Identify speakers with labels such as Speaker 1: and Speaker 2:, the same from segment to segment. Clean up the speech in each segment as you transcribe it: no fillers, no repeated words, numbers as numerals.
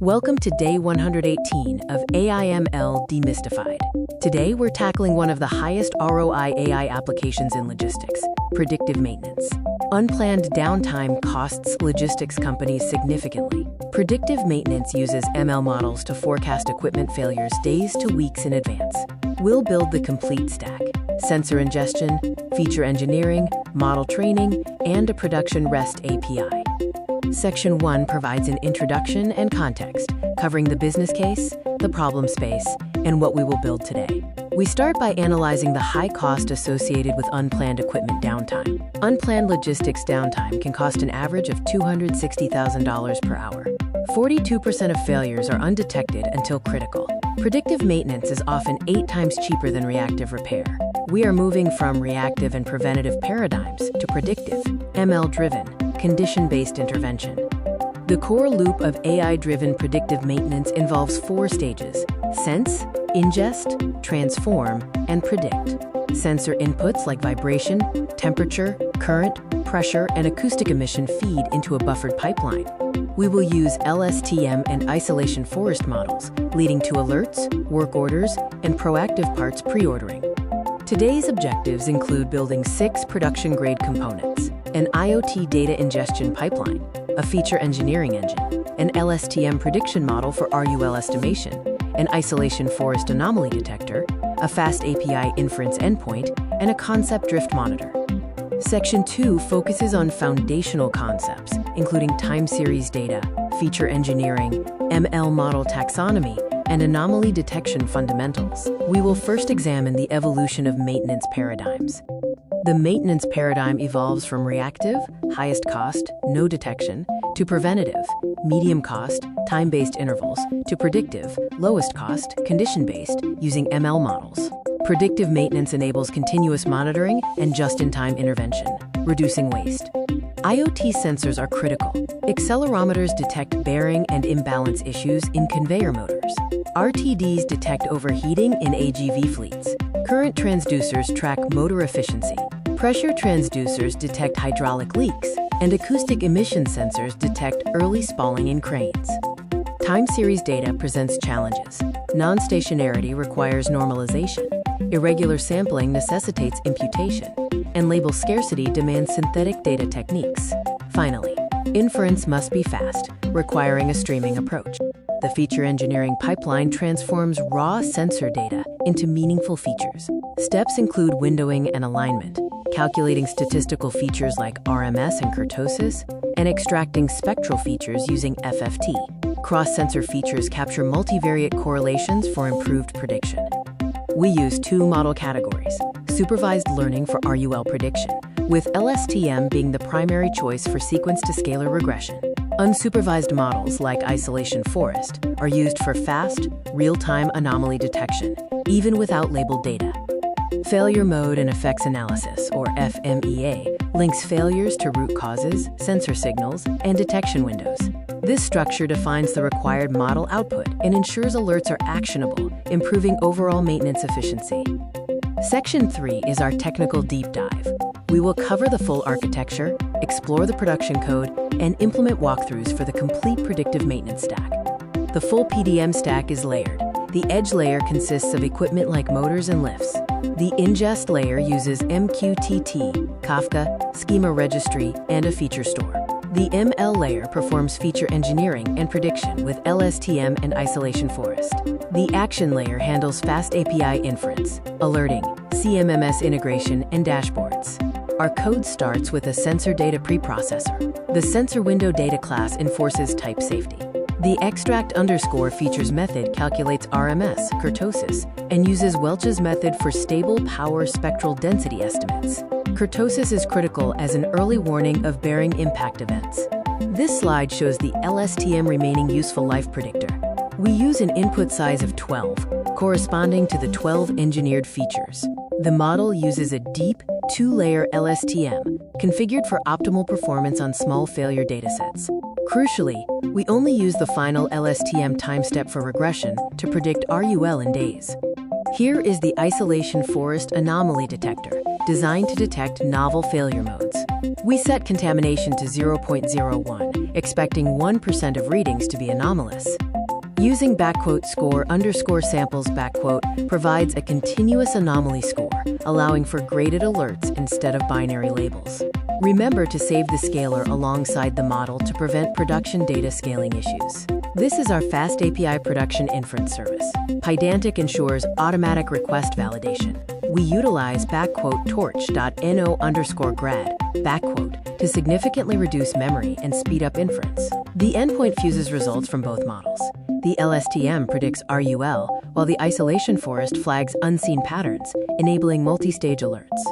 Speaker 1: Welcome to day 118 of AI/ML Demystified. Today, we're tackling one of the highest ROI AI applications in logistics, predictive maintenance. Unplanned downtime costs logistics companies significantly. Predictive maintenance uses ML models to forecast equipment failures days to weeks in advance. We'll build the complete stack: sensor ingestion, feature engineering, model training, and a production REST API. Section 1 provides an introduction and context, covering the business case, the problem space, and what we will build today. We start by analyzing the high cost associated with unplanned equipment downtime. Unplanned logistics downtime can cost an average of $260,000 per hour. 42% of failures are undetected until critical. Predictive maintenance is often 8 times cheaper than reactive repair. We are moving from reactive and preventative paradigms to predictive, ML-driven, condition-based intervention. The core loop of AI-driven predictive maintenance involves 4 stages: sense, ingest, transform, and predict. Sensor inputs like vibration, temperature, current, pressure, and acoustic emission feed into a buffered pipeline. We will use LSTM and isolation forest models, leading to alerts, work orders, and proactive parts pre-ordering. Today's objectives include building 6 production-grade components: an IoT data ingestion pipeline, a feature engineering engine, an LSTM prediction model for RUL estimation, an isolation forest anomaly detector, a fast API inference endpoint, and a concept drift monitor. Section 2 focuses on foundational concepts, including time series data, feature engineering, ML model taxonomy, and anomaly detection fundamentals. We will first examine the evolution of maintenance paradigms. The maintenance paradigm evolves from reactive, highest cost, no detection, to preventative, medium cost, time-based intervals, to predictive, lowest cost, condition-based, using ML models. Predictive maintenance enables continuous monitoring and just-in-time intervention, reducing waste. IoT sensors are critical. Accelerometers detect bearing and imbalance issues in conveyor motors. RTDs detect overheating in AGV fleets. Current transducers track motor efficiency. Pressure transducers detect hydraulic leaks, and acoustic emission sensors detect early spalling in cranes. Time series data presents challenges. Non-stationarity requires normalization. Irregular sampling necessitates imputation, and label scarcity demands synthetic data techniques. Finally, inference must be fast, requiring a streaming approach. The feature engineering pipeline transforms raw sensor data into meaningful features. Steps include windowing and alignment, calculating statistical features like RMS and kurtosis, and extracting spectral features using FFT. Cross-sensor features capture multivariate correlations for improved prediction. We use 2 model categories: supervised learning for RUL prediction, with LSTM being the primary choice for sequence-to-scalar regression. Unsupervised models like isolation forest are used for fast, real-time anomaly detection, even without labeled data. Failure mode and effects analysis, or FMEA, links failures to root causes, sensor signals, and detection windows. This structure defines the required model output and ensures alerts are actionable, improving overall maintenance efficiency. Section 3 is our technical deep dive. We will cover the full architecture, explore the production code, and implement walkthroughs for the complete predictive maintenance stack. The full PDM stack is layered. The edge layer consists of equipment like motors and lifts. The ingest layer uses MQTT, Kafka, schema registry, and a feature store. The ML layer performs feature engineering and prediction with LSTM and isolation forest. The action layer handles fast API inference, alerting, CMMS integration, and dashboards. Our code starts with a sensor data preprocessor. The sensor window data class enforces type safety. The extract underscore features method calculates RMS, kurtosis, and uses Welch's method for stable power spectral density estimates. Kurtosis is critical as an early warning of bearing impact events. This slide shows the LSTM remaining useful life predictor. We use an input size of 12, corresponding to the 12 engineered features. The model uses a deep, 2-layer LSTM, configured for optimal performance on small failure datasets. Crucially, we only use the final LSTM time step for regression to predict RUL in days. Here is the isolation forest anomaly detector, designed to detect novel failure modes. We set contamination to 0.01, expecting 1% of readings to be anomalous. Using score underscore samples provides a continuous anomaly score, allowing for graded alerts instead of binary labels. Remember to save the scaler alongside the model to prevent production data scaling issues. This is our fast API production inference service. Pydantic ensures automatic request validation. We utilize torch.no_grad to significantly reduce memory and speed up inference. The endpoint fuses results from both models. The LSTM predicts RUL, while the isolation forest flags unseen patterns, enabling multi-stage alerts.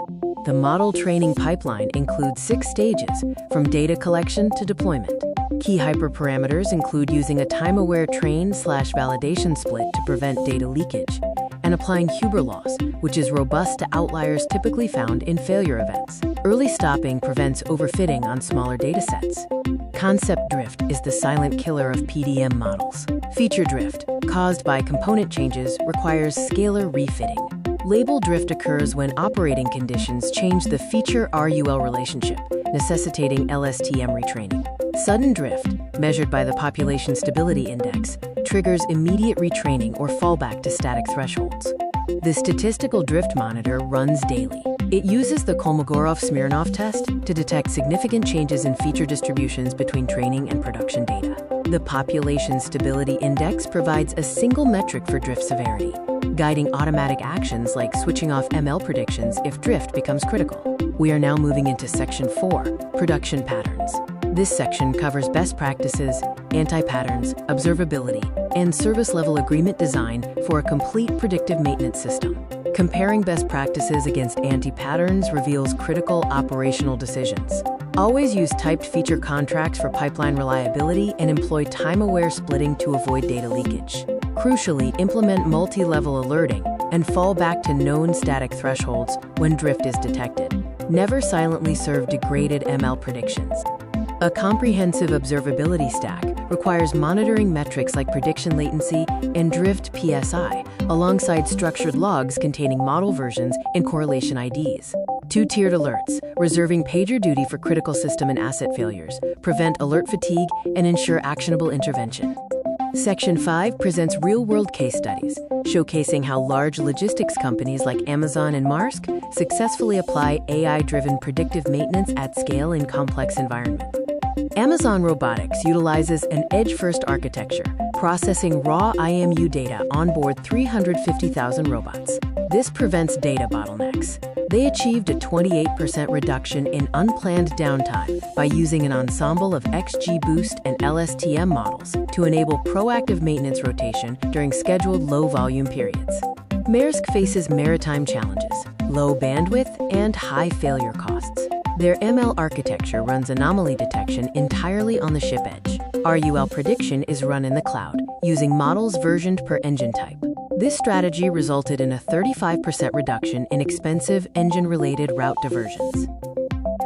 Speaker 1: The model training pipeline includes 6 stages, from data collection to deployment. Key hyperparameters include using a time-aware train/validation split to prevent data leakage, and applying Huber loss, which is robust to outliers typically found in failure events. Early stopping prevents overfitting on smaller datasets. Concept drift is the silent killer of PDM models. Feature drift, caused by component changes, requires scalar refitting. Label drift occurs when operating conditions change the feature-RUL relationship, necessitating LSTM retraining. Sudden drift, measured by the Population Stability Index, triggers immediate retraining or fallback to static thresholds. The statistical drift monitor runs daily. It uses the Kolmogorov-Smirnov test to detect significant changes in feature distributions between training and production data. The Population Stability Index provides a single metric for drift severity, guiding automatic actions like switching off ML predictions if drift becomes critical. We are now moving into Section 4, Production Patterns. This section covers best practices, anti-patterns, observability, and service-level agreement design for a complete predictive maintenance system. Comparing best practices against anti-patterns reveals critical operational decisions. Always use typed feature contracts for pipeline reliability and employ time-aware splitting to avoid data leakage. Crucially, implement multi-level alerting and fall back to known static thresholds when drift is detected. Never silently serve degraded ML predictions. A comprehensive observability stack requires monitoring metrics like prediction latency and drift PSI, alongside structured logs containing model versions and correlation IDs. 2-tiered alerts, reserving pager duty for critical system and asset failures, prevent alert fatigue, and ensure actionable intervention. Section 5 presents real-world case studies, showcasing how large logistics companies like Amazon and Maersk successfully apply AI-driven predictive maintenance at scale in complex environments. Amazon Robotics utilizes an edge-first architecture, processing raw IMU data onboard 350,000 robots. This prevents data bottlenecks. They achieved a 28% reduction in unplanned downtime by using an ensemble of XGBoost and LSTM models to enable proactive maintenance rotation during scheduled low-volume periods. Maersk faces maritime challenges, low bandwidth, and high failure costs. Their ML architecture runs anomaly detection entirely on the ship edge. RUL prediction is run in the cloud, using models versioned per engine type. This strategy resulted in a 35% reduction in expensive engine-related route diversions.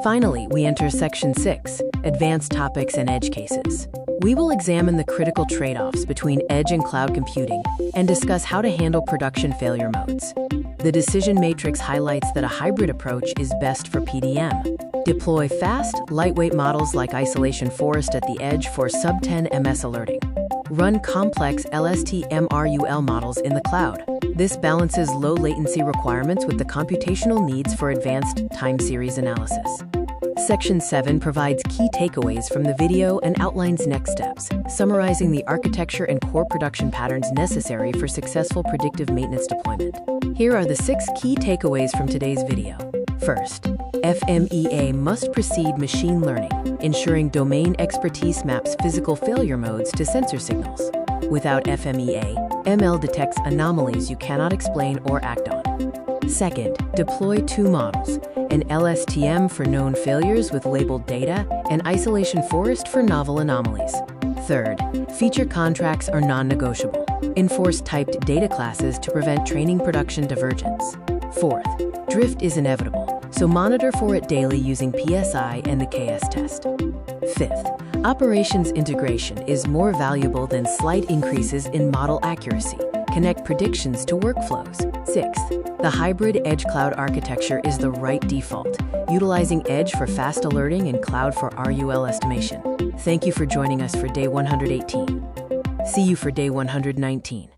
Speaker 1: Finally, we enter Section 6, Advanced Topics and Edge Cases. We will examine the critical trade-offs between edge and cloud computing and discuss how to handle production failure modes. The decision matrix highlights that a hybrid approach is best for PDM. Deploy fast, lightweight models like isolation forest at the edge for sub-10 ms alerting. Run complex LSTM-RUL models in the cloud. This balances low latency requirements with the computational needs for advanced time series analysis. Section 7 provides key takeaways from the video and outlines next steps, summarizing the architecture and core production patterns necessary for successful predictive maintenance deployment. Here are the 6 key takeaways from today's video. First, FMEA must precede machine learning, ensuring domain expertise maps physical failure modes to sensor signals. Without FMEA, ML detects anomalies you cannot explain or act on. Second, deploy 2 models, an LSTM for known failures with labeled data, and isolation forest for novel anomalies. Third, feature contracts are non-negotiable. Enforce typed data classes to prevent training production divergence. Fourth, drift is inevitable, so monitor for it daily using PSI and the KS test. Fifth, operations integration is more valuable than slight increases in model accuracy. Connect predictions to workflows. Sixth, the hybrid edge cloud architecture is the right default, utilizing edge for fast alerting and cloud for RUL estimation. Thank you for joining us for day 118. See you for day 119.